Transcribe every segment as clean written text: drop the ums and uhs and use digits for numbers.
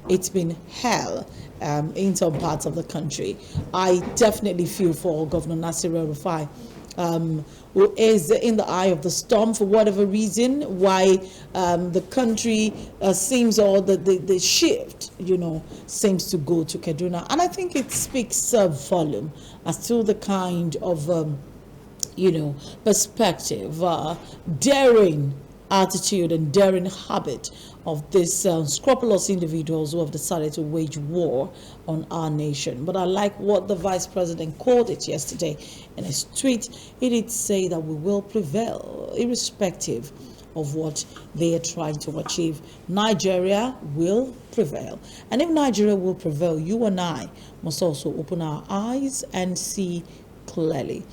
it's been hell in some parts of the country. I definitely feel for Governor Nasir El-Rufai, who is in the eye of the storm for whatever reason, why the country seems, or the shift, seems to go to Kaduna. And I think it speaks volume as to the kind of, perspective, daring attitude and daring habit of these scrupulous individuals who have decided to wage war on our nation. But I like what the Vice President called it yesterday in his tweet. He did say that we will prevail, irrespective of what they are trying to achieve. Nigeria will prevail. And if Nigeria will prevail, you and I must also open our eyes and see clearly.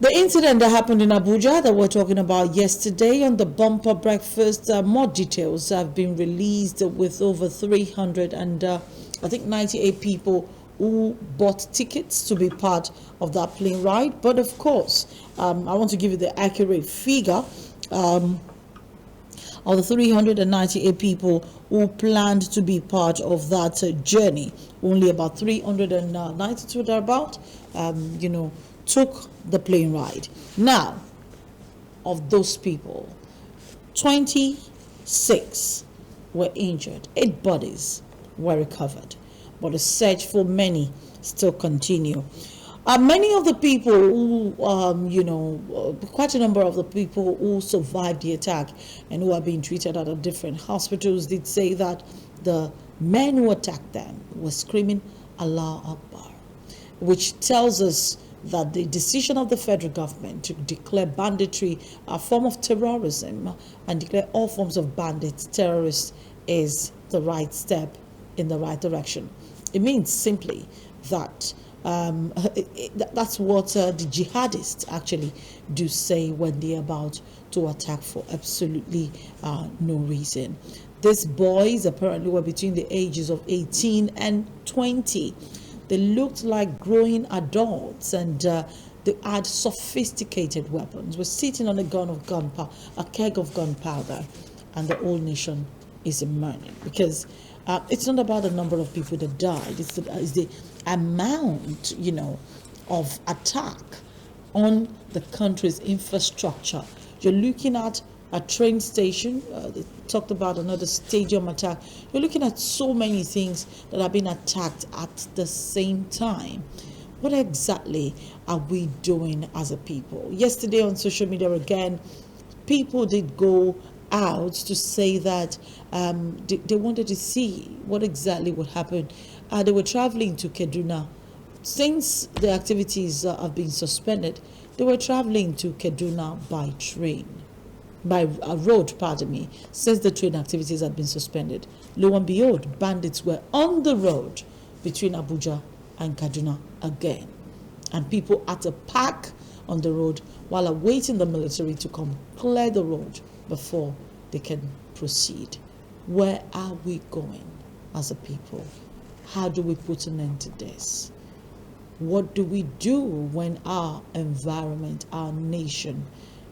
The incident that happened in Abuja that we're talking about yesterday on the bumper breakfast, more details have been released with over 300 and I think 98 people who bought tickets to be part of that plane ride. But of course, I want to give you the accurate figure. Of the 398 people who planned to be part of that journey, only about 392 thereabout, took the plane ride. Now, of those people, 26 were injured, 8 bodies were recovered, but the search for many still continue. Many of the people who, quite a number of the people who survived the attack and who are being treated at different hospitals did say that the men who attacked them were screaming Allah Akbar, which tells us that the decision of the federal government to declare banditry a form of terrorism and declare all forms of bandits terrorists is the right step in the right direction. It means simply that that's what the jihadists actually do say when they're about to attack for absolutely no reason. These boys apparently were between the ages of 18 and 20. They looked like growing adults, and they had sophisticated weapons. We're sitting on a keg of gunpowder, and the whole nation is in mourning because it's not about the number of people that died. It's the amount, of attack on the country's infrastructure. You're looking at a train station. They talked about another stadium attack. You're looking at so many things that are being attacked at the same time. What exactly are we doing as a people? Yesterday on social media again, people did go out to say that they wanted to see what exactly would happen. They were traveling to Kaduna. Since the activities have been suspended, they were traveling to Kaduna by road, since the train activities had been suspended. Lo and behold, bandits were on the road between Abuja and Kaduna again. And people had to park on the road while awaiting the military to come clear the road before they can proceed. Where are we going as a people? How do we put an end to this? What do we do when our environment, our nation,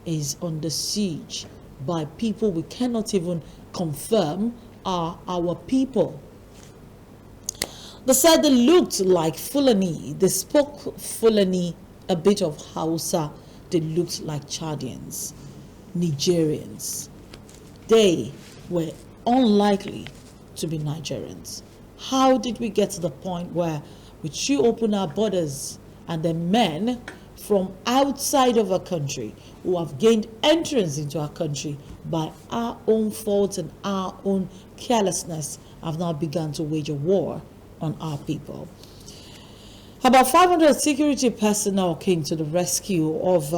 is under siege by people we cannot even confirm are our people? They said they looked like Fulani. They spoke Fulani, a bit of Hausa. They looked like Chadians, Nigerians. They were unlikely to be Nigerians. How did we get to the point where we should open our borders and the men from outside of our country who have gained entrance into our country by our own faults and our own carelessness have now begun to wage a war on our people? About 500 security personnel came to the rescue of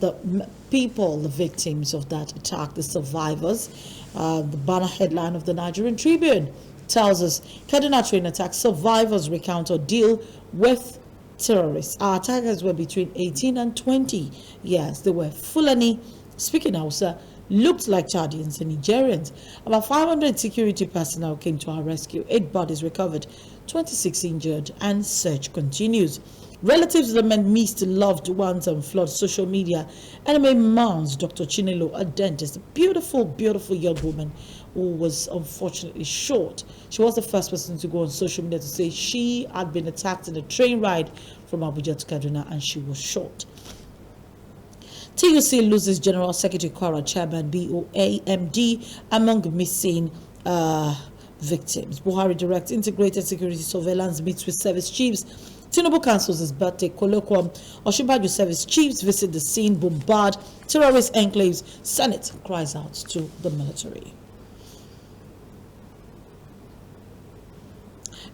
the people, the victims of that attack, the survivors. The banner headline of the Nigerian Tribune tells us Kaduna Train attack survivors recount ordeal with terrorists. Our attackers were between 18 and 20 years. They were Fulani, speaking Hausa, looked like Chadians and Nigerians. About 500 security personnel came to our rescue. 8 bodies recovered, 26 injured, and search continues. Relatives of the men missed loved ones and flood social media. Enemy mounds Dr. Chinelo, a dentist, a beautiful, beautiful young woman who was unfortunately shot. She was the first person to go on social media to say she had been attacked in a train ride from Abuja to Kaduna and she was shot. TUC loses General Secretary Kwara Chairman BOAMD among missing victims. Buhari directs integrated security surveillance meets with service chiefs. Tinubu cancels his birthday colloquium. Osinbajo service chiefs visit the scene, bombard terrorist enclaves. Senate cries out to the military.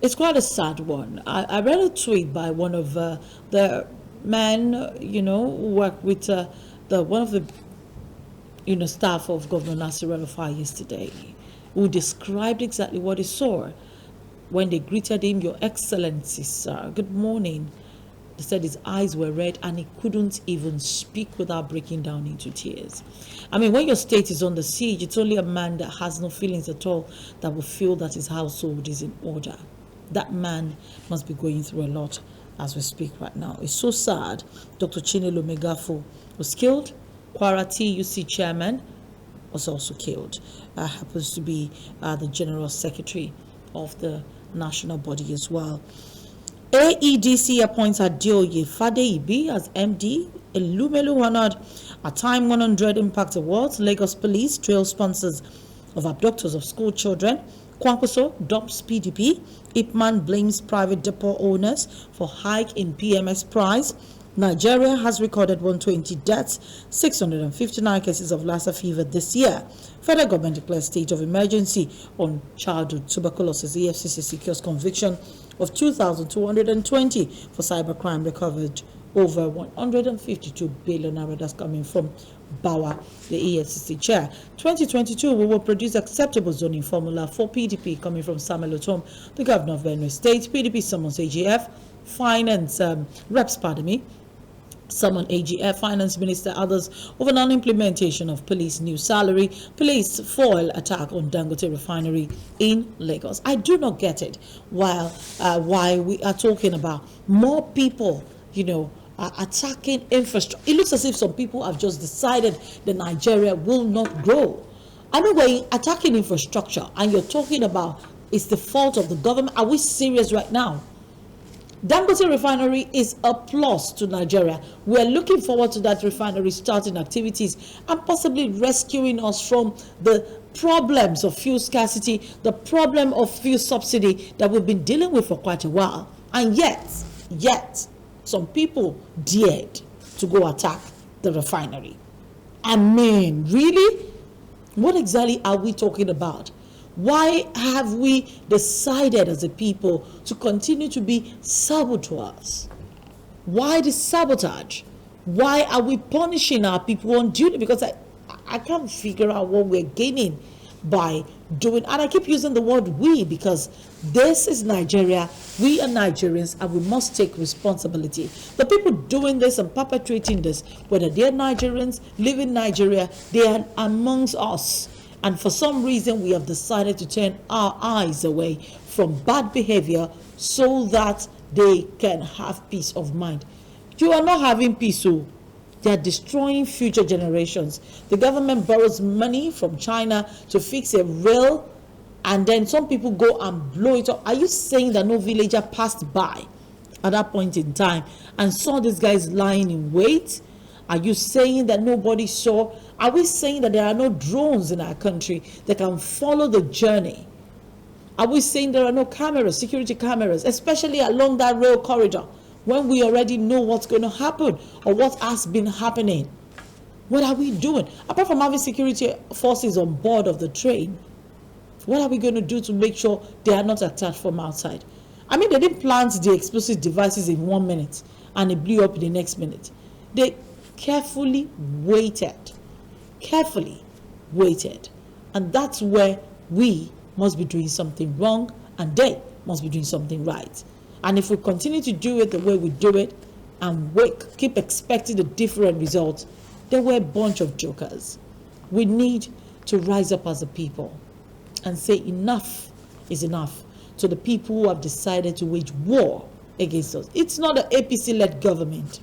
It's quite a sad one. I read a tweet by one of the men, who work with one of the staff of Governor Nasir El-Rufai yesterday, who described exactly what he saw when they greeted him. Your Excellency, sir, good morning. They said his eyes were red and he couldn't even speak without breaking down into tears. I mean, when your state is under siege, it's only a man that has no feelings at all that will feel that his household is in order. That man must be going through a lot as we speak right now. It's so sad. Dr. Chinelo Megafo was killed. Kwara TUC chairman was also killed. Happens to be the General Secretary of the national body as well. AEDC appoints Adeoye Fadeibi as MD. Elumelu honored a Time 100 Impact Awards. Lagos Police trail sponsors of abductors of school children. Kwankwaso dumps PDP. Ipman blames private depot owners for hike in PMS price. Nigeria has recorded 120 deaths, 659 cases of Lassa fever this year. Federal government declares state of emergency on childhood tuberculosis. EFCC secures conviction of 2,220 for cybercrime, recovered over 152 billion naira. That's coming from Bawa, the EFCC chair. 2022, we will produce acceptable zoning formula for PDP, coming from Samuel Otom, the governor of Benue State. PDP summons AGF, finance reps, summon AGF, finance minister, others over non-implementation of police new salary. Police foil attack on Dangote refinery in Lagos. I do not get it. Why we are talking about more people, attacking infrastructure. It looks as if some people have just decided that Nigeria will not grow. I mean, we're attacking infrastructure and you're talking about it's the fault of the government. Are we serious right now? Dangote refinery is a plus to Nigeria. We are looking forward to that refinery starting activities and possibly rescuing us from the problems of fuel scarcity, the problem of fuel subsidy that we've been dealing with for quite a while. And yet, some people dared to go attack the refinery. I mean, really? What exactly are we talking about? Why have we decided as a people to continue to be saboteurs? Why the sabotage? Why are we punishing our people unduly? Because I can't figure out what we're gaining by doing, and I keep using the word we because this is Nigeria. We are Nigerians and we must take responsibility. The people doing this and perpetrating this, whether they're Nigerians, live in Nigeria, they are amongst us. And for some reason, we have decided to turn our eyes away from bad behavior so that they can have peace of mind. You are not having peace, so they are destroying future generations. The government borrows money from China to fix a rail, and then some people go and blow it up. Are you saying that no villager passed by at that point in time and saw these guys lying in wait? Are you saying that nobody saw? Are we saying that there are no drones in our country that can follow the journey? Are we saying there are no cameras, security cameras, especially along that rail corridor, when we already know what's going to happen or what has been happening? What are we doing? Apart from having security forces on board of the train, what are we going to do to make sure they are not attacked from outside? I mean, they didn't plant the explosive devices in 1 minute and it blew up in the next minute. They carefully waited. And that's where we must be doing something wrong and they must be doing something right. And if we continue to do it the way we do it and keep expecting a different result, then we're a bunch of jokers. We need to rise up as a people and say enough is enough to the people who have decided to wage war against us. It's not an APC-led government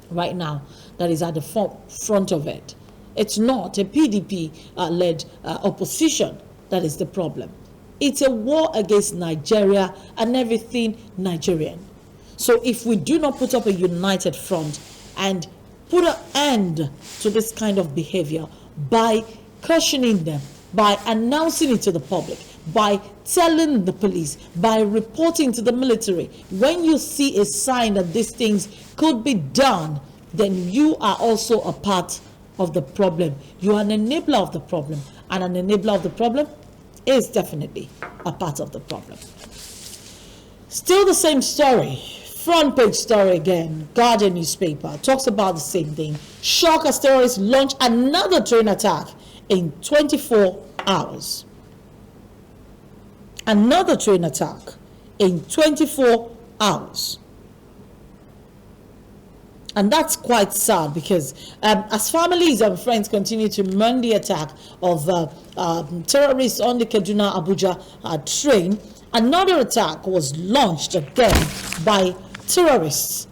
right now that is at the front of it. It's not a PDP-led opposition that is the problem. It's a war against Nigeria and everything Nigerian. So if we do not put up a united front and put an end to this kind of behavior by cautioning them, by announcing it to the public, by telling the police, by reporting to the military, when you see a sign that these things could be done, then you are also a part of the problem. You are an enabler of the problem, and an enabler of the problem is definitely a part of the problem. Still the same story, front page story again. Guardian newspaper talks about the same thing. Shock as terrorists launch another train attack in 24 hours. Another train attack in 24 hours. And that's quite sad, because as families and friends continue to mourn the attack of terrorists on the Kaduna-Abuja train, another attack was launched again by terrorists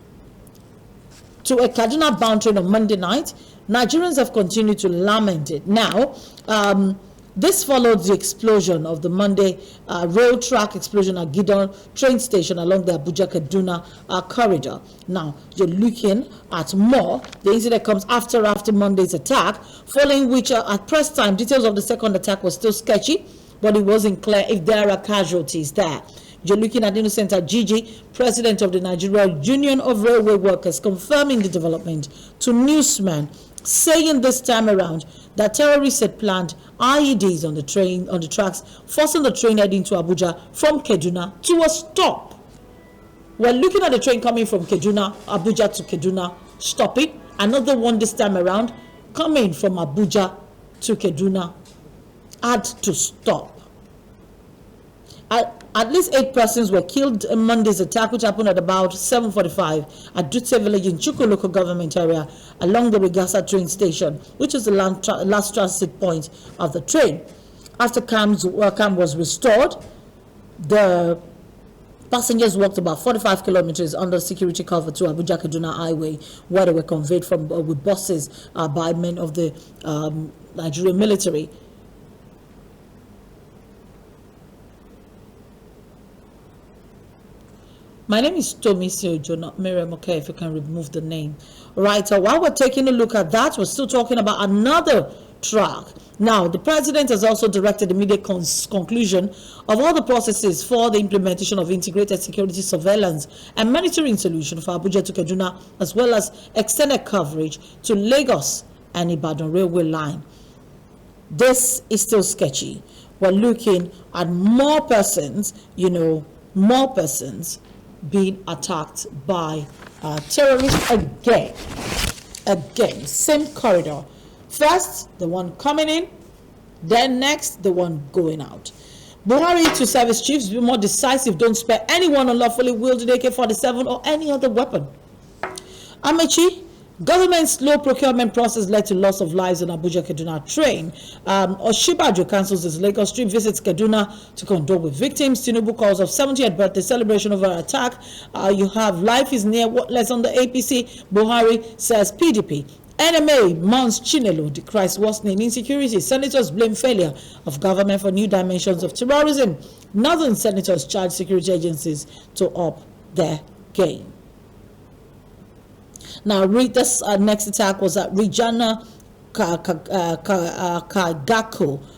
to a Kaduna-bound train on Monday night. Nigerians have continued to lament it. Now, this followed the explosion of the Monday rail track explosion at Kaduna train station along the Abuja-Kaduna corridor. Now, you're looking at more. The incident comes after Monday's attack, following which at press time, details of the second attack was still sketchy, but it wasn't clear if there are casualties there. You're looking at Innocent Gigi, president of the Nigeria Union of Railway Workers, confirming the development to newsmen, saying this time around that terrorists had planned IEDs on the tracks, forcing the train heading to Abuja from Kaduna to a stop. We're looking at the train coming from Abuja to Kaduna, stopping. Another one this time around coming from Abuja to Kaduna had to stop. At least 8 persons were killed in Monday's attack, which happened at about 7:45 at Dutse village in Chuku local government area along the Rigasa train station, which is the last transit point of the train. After calm was restored, the passengers walked about 45 kilometers under security cover to Abuja-Kaduna highway, where they were conveyed from with buses by men of the Nigerian military. My name is Tomisio Ojo, not Miriam. Okay, if you can remove the name. Right, so while we're taking a look at that, we're still talking about another track. Now, the president has also directed immediate conclusion of all the processes for the implementation of integrated security surveillance and monitoring solution for Abuja to Kaduna, as well as extended coverage to Lagos and Ibadan railway line. This is still sketchy. We're looking at more persons, more persons being attacked by terrorists again, same corridor. First the one coming in, then next the one going out. Buhari to service chiefs, be more decisive, don't spare anyone unlawfully wielding AK-47 or any other weapon. Amechi, government's slow procurement process led to loss of lives on Abuja-Kaduna train. Oshibajo cancels his Lagos trip, visits Kaduna to condole with victims. Tinubu calls of 70th birthday celebration over attack. You have life is near what less on the APC. Buhari says PDP. NMA mounts Chinelo, decries worsening insecurity. Senators blame failure of government for new dimensions of terrorism. Northern senators charge security agencies to up their game. Now, this next attack was at Regina Kagako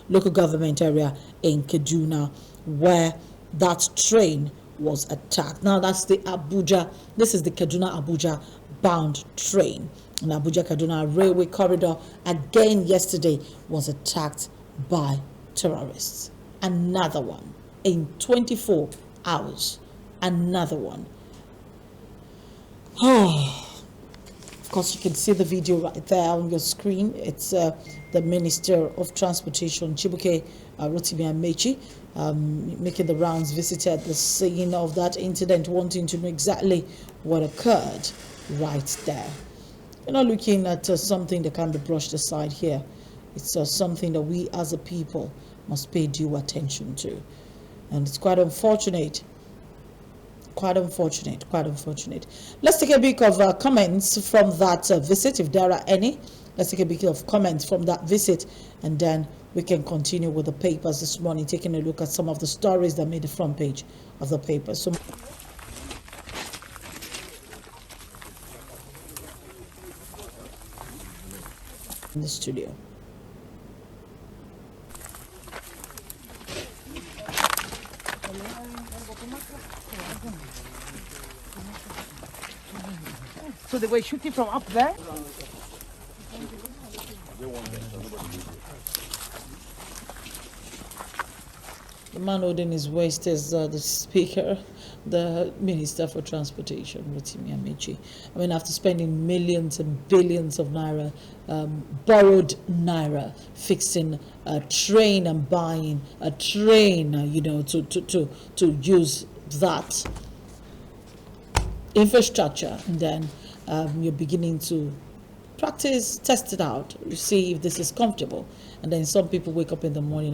local government area in Kaduna, where that train was attacked. Now, that's the this is the Kaduna-Abuja bound train. And Abuja-Kaduna railway corridor again yesterday was attacked by terrorists. Another one in 24 hours. Another one. Oh. Of course, you can see the video right there on your screen. It's the Minister of Transportation, Chibuke Rotimi Amechi, making the rounds, visited the scene of that incident, wanting to know exactly what occurred right there. You're not looking at something that can be brushed aside here. It's something that we as a people must pay due attention to. And it's quite unfortunate. Quite unfortunate. Let's take a bit of comments from that visit, if there are any. Let's take a bit of comments from that visit, and then we can continue with the papers this morning, taking a look at some of the stories that made the front page of the paper. So in the studio. So they were shooting from up there? The man holding his waist is the speaker, the Minister for Transportation, Rotimi Amechi. I mean, after spending millions and billions of naira, borrowed naira, fixing a train and buying a train, to use that infrastructure, and then you're beginning to practice, test it out, see if this is comfortable. And then some people wake up in the morning